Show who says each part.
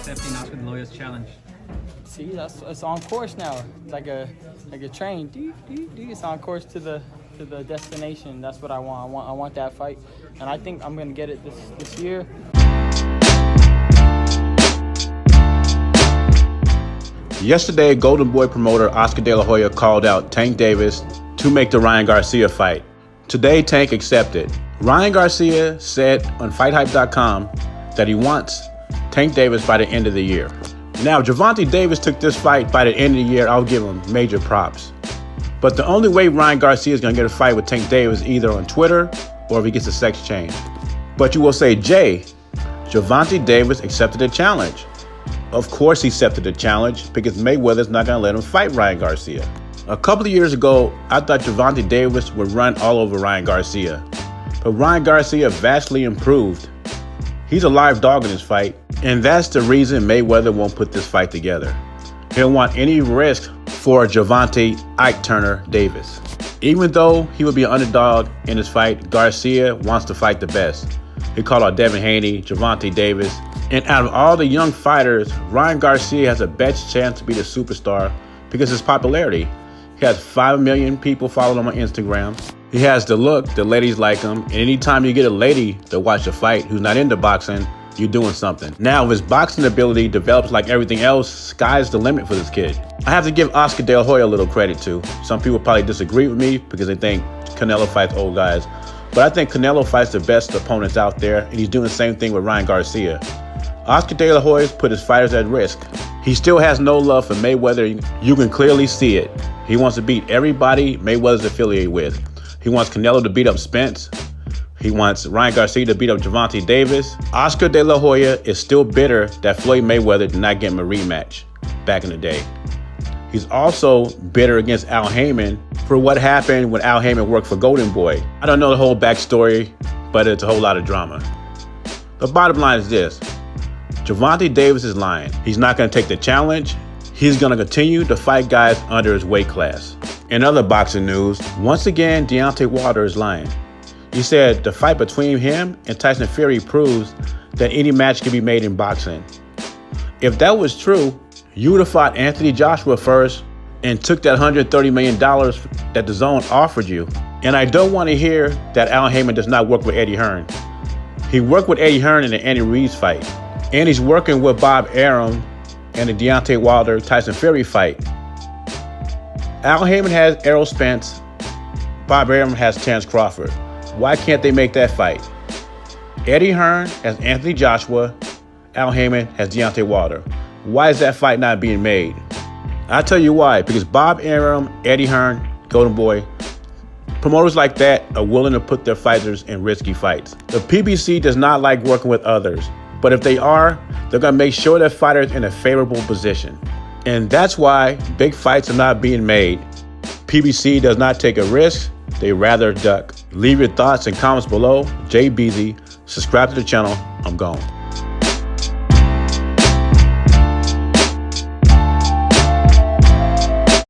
Speaker 1: accepting Oscar De La Hoya's challenge?
Speaker 2: See, it's on course now, like a train. It's on course to the destination. That's what I want. I want that fight, and I think I'm gonna get it this year.
Speaker 3: Yesterday, Golden Boy promoter Oscar De La Hoya called out Tank Davis to make the Ryan Garcia fight. Today, Tank accepted. Ryan Garcia said on FightHype.com that he wants Tank Davis by the end of the year. Now, if Gervonta Davis took this fight by the end of the year, I'll give him major props. But the only way Ryan Garcia is going to get a fight with Tank Davis is either on Twitter or if he gets a sex change. But you will say, Jay, Gervonta Davis accepted the challenge. Of course he accepted the challenge because Mayweather's not going to let him fight Ryan Garcia. A couple of years ago, I thought Gervonta Davis would run all over Ryan Garcia. But Ryan Garcia vastly improved. He's a live dog in this fight, and that's the reason Mayweather won't put this fight together. He don't want any risk for Gervonta Ike Turner Davis. Even though he would be an underdog in this fight, Garcia wants to fight the best. He called out Devin Haney, Gervonta Davis, and out of all the young fighters, Ryan Garcia has the best chance to be the superstar because of his popularity. He has 5 million people following him on Instagram. He has the look, the ladies like him, and anytime you get a lady to watch a fight who's not into boxing, you're doing something. Now, if his boxing ability develops like everything else, sky's the limit for this kid. I have to give Oscar De La Hoya a little credit too. Some people probably disagree with me because they think Canelo fights old guys. But I think Canelo fights the best opponents out there, and he's doing the same thing with Ryan Garcia. Oscar De La Hoya's put his fighters at risk. He still has no love for Mayweather. You can clearly see it. He wants to beat everybody Mayweather's affiliated with. He wants Canelo to beat up Spence. He wants Ryan Garcia to beat up Gervonta Davis. Oscar De La Hoya is still bitter that Floyd Mayweather did not get him a rematch back in the day. He's also bitter against Al Heyman for what happened when Al Heyman worked for Golden Boy. I don't know the whole backstory, but it's a whole lot of drama. The bottom line is this. Gervonta Davis is lying. He's not going to take the challenge. He's going to continue to fight guys under his weight class. In other boxing news, once again, Deontay Wilder is lying. He said the fight between him and Tyson Fury proves that any match can be made in boxing. If that was true, you would have fought Anthony Joshua first and took that $130 million that the Zone offered you. And I don't want to hear that Al Heyman does not work with Eddie Hearn. He worked with Eddie Hearn in the Andy Ruiz fight. And he's working with Bob Arum in the Deontay Wilder-Tyson Fury fight. Al Heyman has Errol Spence. Bob Arum has Terence Crawford. Why can't they make that fight? Eddie Hearn has Anthony Joshua. Al Heyman has Deontay Wilder. Why is that fight not being made? I'll tell you why. Because Bob Arum, Eddie Hearn, Golden Boy, promoters like that are willing to put their fighters in risky fights. The PBC does not like working with others. But if they are, they're going to make sure their fighters in a favorable position. And that's why big fights are not being made. PBC does not take a risk. They rather duck. Leave your thoughts and comments below. Jay Beezy. Subscribe to the channel. I'm gone.